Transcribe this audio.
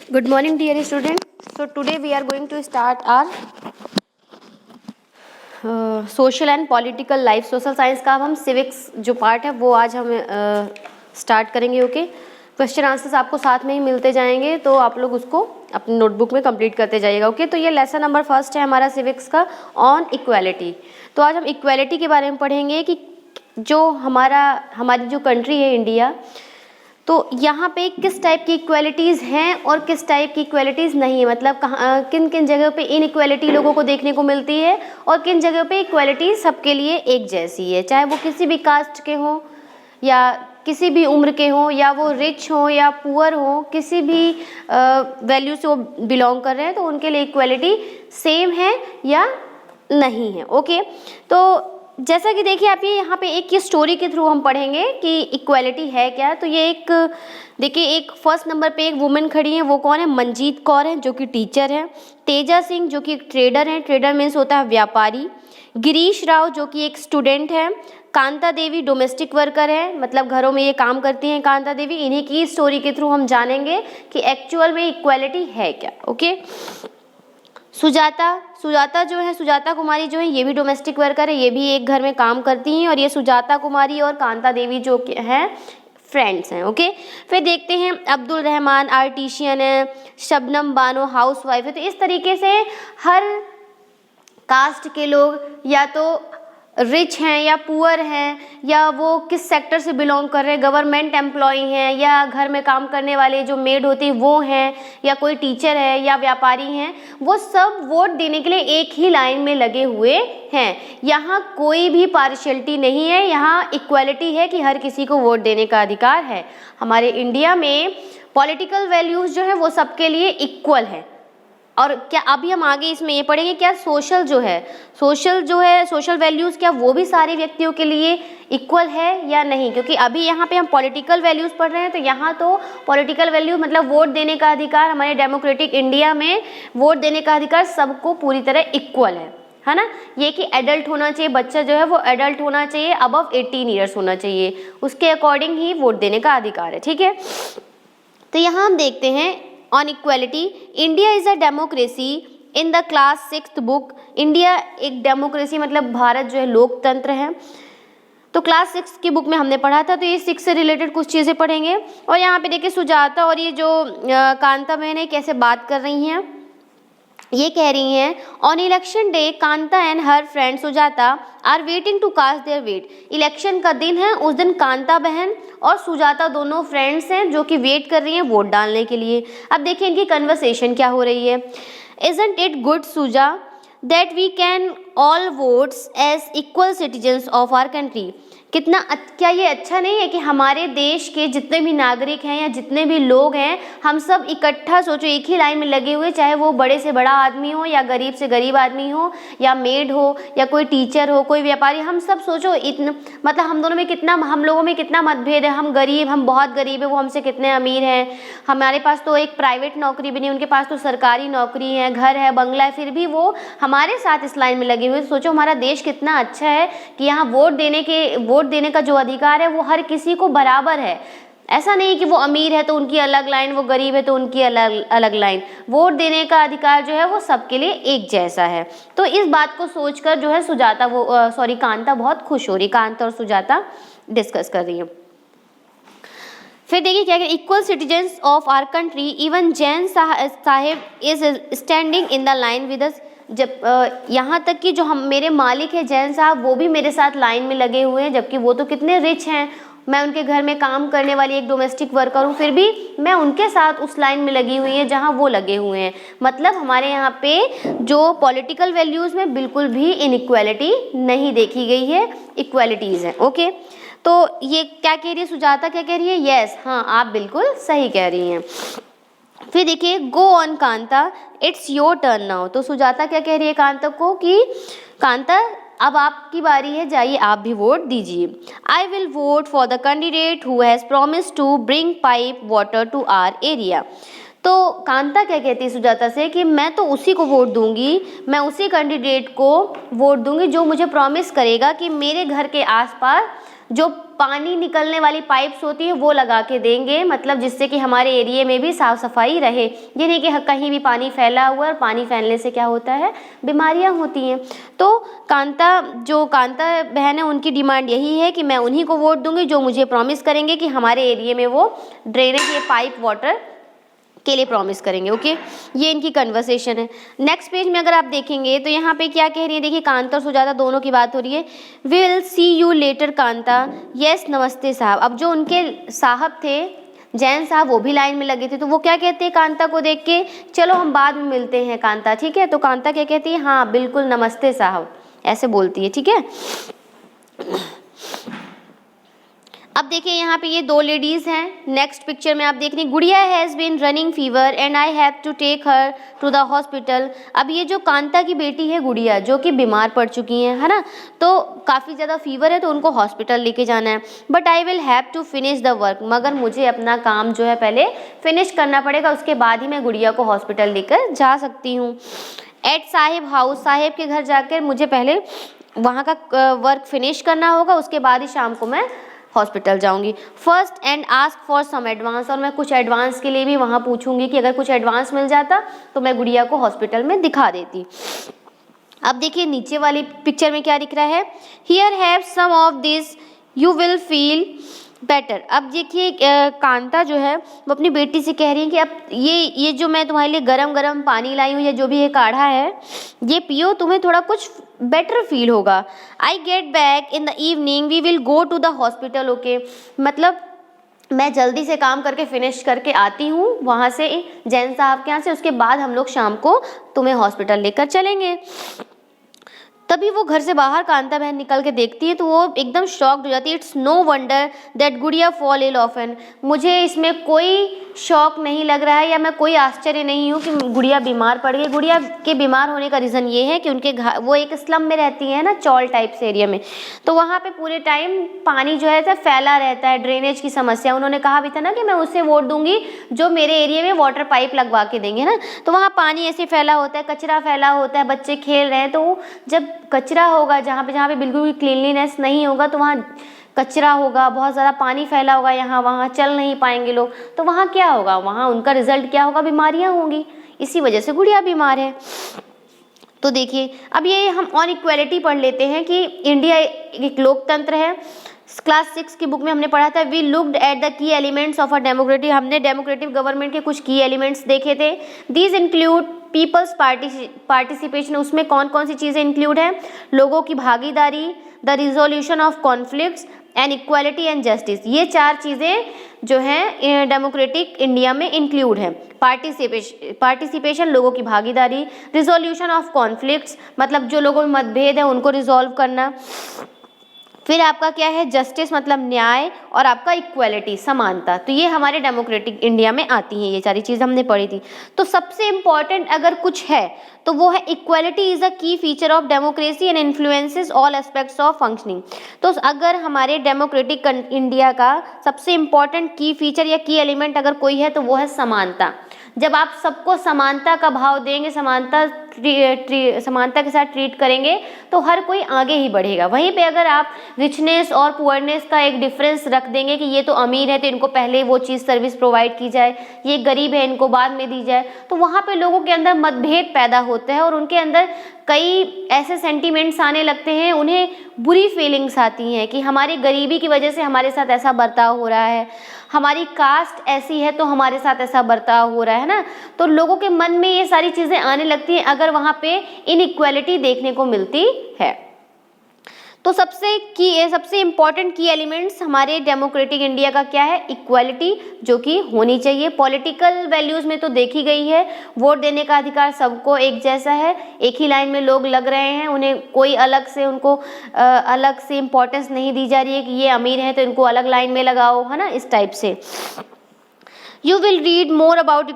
Good morning, dear student. So today we are going to start our social and political life. Social science का अब हम civics जो part है वो आज हम स्टार्ट करेंगे। ओके, क्वेश्चन आंसर्स आपको साथ में ही मिलते जाएंगे, तो आप लोग उसको अपनी नोटबुक में कंप्लीट करते जाइएगा। ओके, तो ये लेसन नंबर फर्स्ट है हमारा सिविक्स का, ऑन इक्वालिटी। तो आज हम इक्वालिटी के बारे में पढ़ेंगे कि जो हमारी जो कंट्री है इंडिया, तो यहाँ पे किस टाइप की इक्वालिटीज़ हैं और किस टाइप की इक्वालिटीज़ नहीं है। मतलब कहाँ किन किन जगहों पे इनइक्वालिटी लोगों को देखने को मिलती है और किन जगहों पे इक्वालिटी सबके लिए एक जैसी है, चाहे वो किसी भी कास्ट के हों या किसी भी उम्र के हों, या वो रिच हों या पुअर हों, किसी भी वैल्यू से वो बिलोंग कर रहे हैं, तो उनके लिए इक्वालिटी सेम है या नहीं है। ओके, तो जैसा कि देखिए आप, ये यहाँ पे एक स्टोरी के थ्रू हम पढ़ेंगे कि इक्वालिटी है क्या। तो ये एक देखिए, एक फर्स्ट नंबर पे एक वुमेन खड़ी है, वो कौन है? मंजीत कौर है, जो कि टीचर है। तेजा सिंह जो कि एक ट्रेडर है, ट्रेडर मीन्स होता है व्यापारी। गिरीश राव जो कि एक स्टूडेंट है। कांता देवी डोमेस्टिक वर्कर है, मतलब घरों में ये काम करती हैं कांता देवी। इन्हीं की स्टोरी के थ्रू हम जानेंगे कि एक्चुअल में इक्वालिटी है क्या। ओके, सुजाता जो है, सुजाता कुमारी जो है, ये भी डोमेस्टिक वर्कर है, ये भी एक घर में काम करती हैं। और ये सुजाता कुमारी और कांता देवी जो हैं फ्रेंड्स हैं। ओके, फिर देखते हैं अब्दुल रहमान आर्टिशियन है, शबनम बानो हाउसवाइफ है। तो इस तरीके से हर कास्ट के लोग या तो रिच हैं या पुअर हैं, या वो किस सेक्टर से बिलोंग कर रहे हैं, गवर्नमेंट एम्प्लॉय हैं या घर में काम करने वाले जो मेड होती है वो हैं, या कोई टीचर है या व्यापारी हैं, वो सब वोट देने के लिए एक ही लाइन में लगे हुए हैं। यहाँ कोई भी पार्शियलिटी नहीं है, यहाँ इक्वालिटी है कि हर किसी को वोट देने का अधिकार है। हमारे इंडिया में पॉलिटिकल वैल्यूज़ जो है वो सबके लिए इक्वल है। और क्या अभी हम आगे इसमें ये पढ़ेंगे, क्या सोशल वैल्यूज़ क्या वो भी सारे व्यक्तियों के लिए इक्वल है या नहीं। क्योंकि अभी यहाँ पे हम पॉलिटिकल वैल्यूज़ पढ़ रहे हैं, तो यहाँ तो पॉलिटिकल वैल्यू मतलब वोट देने का अधिकार, हमारे डेमोक्रेटिक इंडिया में वोट देने का अधिकार सबको पूरी तरह इक्वल है ना। ये कि एडल्ट होना चाहिए, बच्चा जो है वो एडल्ट होना चाहिए, अबव 18 ईयर्स होना चाहिए, उसके अकॉर्डिंग ही वोट देने का अधिकार है। ठीक है, तो यहाँ हम देखते हैं on equality. India is a democracy in the class 6th book. India एक डेमोक्रेसी मतलब भारत जो है लोकतंत्र है, तो क्लास 6 की बुक में हमने पढ़ा था। तो ये 6 से रिलेटेड कुछ चीज़ें पढ़ेंगे। और यहाँ पे देखिए सुजाता और ये जो कांता बहन है कैसे बात कर रही हैं। ये कह रही हैं, on election day Kanta and her friend Sujata are waiting to cast their vote. Election का दिन है, उस दिन कांता बहन और सुजाता दोनों फ्रेंड्स हैं जो कि वेट कर रही हैं वोट डालने के लिए। अब देखिए इनकी कन्वर्सेशन क्या हो रही है। Isn't it good Suja that we can all votes as equal citizens of our country. क्या ये अच्छा नहीं है कि हमारे देश के जितने भी नागरिक हैं या जितने भी लोग हैं, हम सब इकट्ठा, सोचो एक ही लाइन में लगे हुए, चाहे वो बड़े से बड़ा आदमी हो या गरीब से गरीब आदमी हो, या मेड हो या कोई टीचर हो, कोई व्यापारी, हम सब सोचो इतना, मतलब हम लोगों में कितना मतभेद है। हम बहुत गरीब है, वो हमसे कितने अमीर हैं। हमारे पास तो एक प्राइवेट नौकरी भी नहीं, उनके पास तो सरकारी नौकरी है, घर है, बंगला है, फिर भी वो हमारे साथ इस लाइन में लगे हुए। सोचो हमारा देश कितना अच्छा है कि यहाँ वोट देने का जो अधिकार है वो हर किसी को बराबर है। ऐसा नहीं कि वो अमीर है तो उनकी अलग लाइन, वो गरीब है तो उनकी अलग लाइन। वोट देने का अधिकार जो है वो सबके लिए एक जैसा है। तो इस बात को सोचकर जो है कांता बहुत खुश हो रही। कांता और सुजाता डिस्कस कर रही है। फिर देखिए क्या है, equal citizens of our country even Jain साहेब is standing in the line with us. जब यहाँ तक कि जो मेरे मालिक है जैन साहब, वो भी मेरे साथ लाइन में लगे हुए हैं, जबकि वो तो कितने रिच हैं। मैं उनके घर में काम करने वाली एक डोमेस्टिक वर्कर हूँ, फिर भी मैं उनके साथ उस लाइन में लगी हुई है जहाँ वो लगे हुए हैं। मतलब हमारे यहाँ पे जो पॉलिटिकल वैल्यूज़ में बिल्कुल भी इनइक्वालिटी नहीं देखी गई है, इक्वालिटीज़ हैं। ओके, तो ये क्या कह रही है सुजाता, क्या कह रही है? यस, हाँ आप बिल्कुल सही कह रही हैं। फिर देखिए go on Kanta it's your turn now. तो सुजाता क्या कह रही है कांता को कि कांता अब आपकी बारी है, जाइए आप भी वोट दीजिए। I will vote for the candidate who has promise to bring pipe water to our area. तो कांता क्या कहती है सुजाता से कि मैं तो उसी को वोट दूंगी, मैं उसी कैंडिडेट को वोट दूंगी जो मुझे प्रॉमिस करेगा कि मेरे घर के आसपास जो पानी निकलने वाली पाइप्स होती है वो लगा के देंगे, मतलब जिससे कि हमारे एरिया में भी साफ सफाई रहे। ये नहीं कि कहीं भी पानी फैला हुआ है, और पानी फैलने से क्या होता है, बीमारियां होती हैं। तो कांता बहन है, उनकी डिमांड यही है कि मैं उन्हीं को वोट दूंगी जो मुझे प्रॉमिस करेंगे कि हमारे एरिया में वो ड्रेनेज या पाइप वाटर के लिए प्रॉमिस करेंगे। ओके, ये इनकी कन्वर्सेशन है। नेक्स्ट पेज में अगर आप देखेंगे तो यहाँ पे क्या कह रही है, देखिए कांता और सुजाता दोनों की बात हो रही है। We will see you later Kanta, yes नमस्ते साहब। अब जो उनके साहब थे जैन साहब वो भी लाइन में लगे थे, तो वो क्या कहते हैं कांता को देख के, चलो हम बाद में मिलते हैं कांता, ठीक है। तो कांता क्या कहती है, हाँ बिल्कुल नमस्ते साहब, ऐसे बोलती है, ठीक है। अब देखिए यहाँ पे ये दो लेडीज हैं। नेक्स्ट पिक्चर में आप देख रही हैं, Gudiya has been running fever and I have to take her to the hospital. अब ये जो कांता की बेटी है गुड़िया, जो कि बीमार पड़ चुकी है ना, तो काफ़ी ज़्यादा फीवर है तो उनको हॉस्पिटल लेके जाना है। But I will have to finish the work, मगर मुझे अपना काम जो है पहले फिनिश करना पड़ेगा, उसके बाद ही मैं गुड़िया को हॉस्पिटल लेकर जा सकती हूँ। एट साहिब हाउस, साहिब के घर जाकर मुझे पहले वहाँ का वर्क फिनिश करना होगा, उसके बाद ही शाम को मैं हॉस्पिटल जाऊंगी। First and ask for some advance, और मैं कुछ एडवांस के लिए भी वहाँ पूछूंगी कि अगर कुछ एडवांस मिल जाता तो मैं गुड़िया को हॉस्पिटल में दिखा देती। अब देखिए नीचे वाली पिक्चर में क्या दिख रहा है, here have some of this you will feel better. अब देखिए कांता जो है वो अपनी बेटी से कह रही है कि अब ये जो मैं तुम्हारे लिए गरम गरम पानी लाई हूँ या जो भी ये काढ़ा है ये पियो, तुम्हें थोड़ा कुछ बेटर फील होगा। I get back in the evening we will go to the hospital. Okay, मतलब मैं जल्दी से काम करके फिनिश करके आती हूँ वहाँ से जैन साहब के यहाँ से, उसके बाद हम लोग शाम को तुम्हें हॉस्पिटल लेकर चलेंगे। तभी वो घर से बाहर कांता बहन निकल के देखती है तो वो एकदम शॉक्ड हो जाती है। इट्स नो वंडर दैट गुड़िया फॉल इल ऑफन, मुझे इसमें कोई शौक नहीं लग रहा है या मैं कोई आश्चर्य नहीं हूँ कि गुड़िया बीमार पड़ गई। गुड़िया के बीमार होने का रीज़न ये है कि उनके वो एक स्लम में रहती है ना, चौल टाइप से एरिया में, तो वहाँ पे पूरे टाइम पानी जो है फैला रहता है, ड्रेनेज की समस्या। उन्होंने कहा भी था ना कि मैं उससे वोट दूंगी जो मेरे एरिया में वाटर पाइप लगवा के देंगे ना, तो वहाँ पानी ऐसे फैला होता है, कचरा फैला होता है, बच्चे खेल रहे हैं, तो जब कचरा होगा जहाँ पे बिल्कुल भी क्लीनलीनेस नहीं होगा तो वहाँ कचरा होगा, बहुत ज़्यादा पानी फैला होगा, यहाँ वहाँ चल नहीं पाएंगे लोग, तो वहाँ क्या होगा, वहाँ उनका रिजल्ट क्या होगा, बीमारियाँ होंगी। इसी वजह से गुड़िया बीमार है। तो देखिए अब ये हम ऑन इक्वालिटी पढ़ लेते हैं कि इंडिया एक लोकतंत्र है। क्लास 6 की बुक में हमने पढ़ा था, we looked at the key elements of a democratic, हमने डेमोक्रेटिक गवर्नमेंट के कुछ की एलिमेंट्स देखे थे। दीज इंक्लूड पीपल्स पार्टिसिपेशन, उसमें कौन कौन सी चीज़ें इंक्लूड हैं, लोगों की भागीदारी, the resolution of conflicts and equality and justice. ये 4 चीज़ें जो हैं डेमोक्रेटिक इंडिया में इंक्लूड हैं। पार्टिसिपेशन लोगों की भागीदारी, रिजोल्यूशन ऑफ कॉन्फ्लिक्ट्स मतलब जो लोगों में मतभेद है उनको रिजॉल्व करना, फिर आपका क्या है जस्टिस मतलब न्याय, और आपका इक्वालिटी समानता। तो ये हमारे डेमोक्रेटिक इंडिया में आती हैं, ये सारी चीज़ हमने पढ़ी थी। तो सबसे इम्पॉर्टेंट अगर कुछ है तो वो है इक्वालिटी इज़ अ की feature of democracy and influences all aspects of functioning. तो अगर हमारे डेमोक्रेटिक इंडिया का सबसे इम्पॉर्टेंट की फीचर या की एलिमेंट अगर कोई है तो वो है समानता। जब आप सबको समानता का भाव देंगे, समानता के साथ ट्रीट करेंगे तो हर कोई आगे ही बढ़ेगा। वहीं पे अगर आप रिचनेस और पुअरनेस का एक डिफरेंस रख देंगे कि ये तो अमीर है तो इनको पहले वो चीज़ सर्विस प्रोवाइड की जाए, ये गरीब है इनको बाद में दी जाए, तो वहाँ पे लोगों के अंदर मतभेद पैदा होता है और उनके अंदर कई ऐसे सेंटीमेंट्स आने लगते हैं, उन्हें बुरी फीलिंग्स आती हैं कि हमारी गरीबी की वजह से हमारे साथ ऐसा बर्ताव हो रहा है, हमारी कास्ट ऐसी है तो हमारे साथ ऐसा बर्ताव हो रहा है ना। तो लोगों के मन में ये सारी चीज़ें आने लगती हैं अगर वहाँ पे इनइक्वालिटी देखने को मिलती है। तो सबसे इम्पॉर्टेंट की एलिमेंट्स हमारे डेमोक्रेटिक इंडिया का क्या है, इक्वालिटी जो कि होनी चाहिए। पॉलिटिकल वैल्यूज़ में तो देखी गई है, वोट देने का अधिकार सबको एक जैसा है, एक ही लाइन में लोग लग रहे हैं, उन्हें कोई अलग से इम्पोर्टेंस नहीं दी जा रही है कि ये अमीर है तो इनको अलग लाइन में लगाओ, है ना, इस टाइप से। You will read more about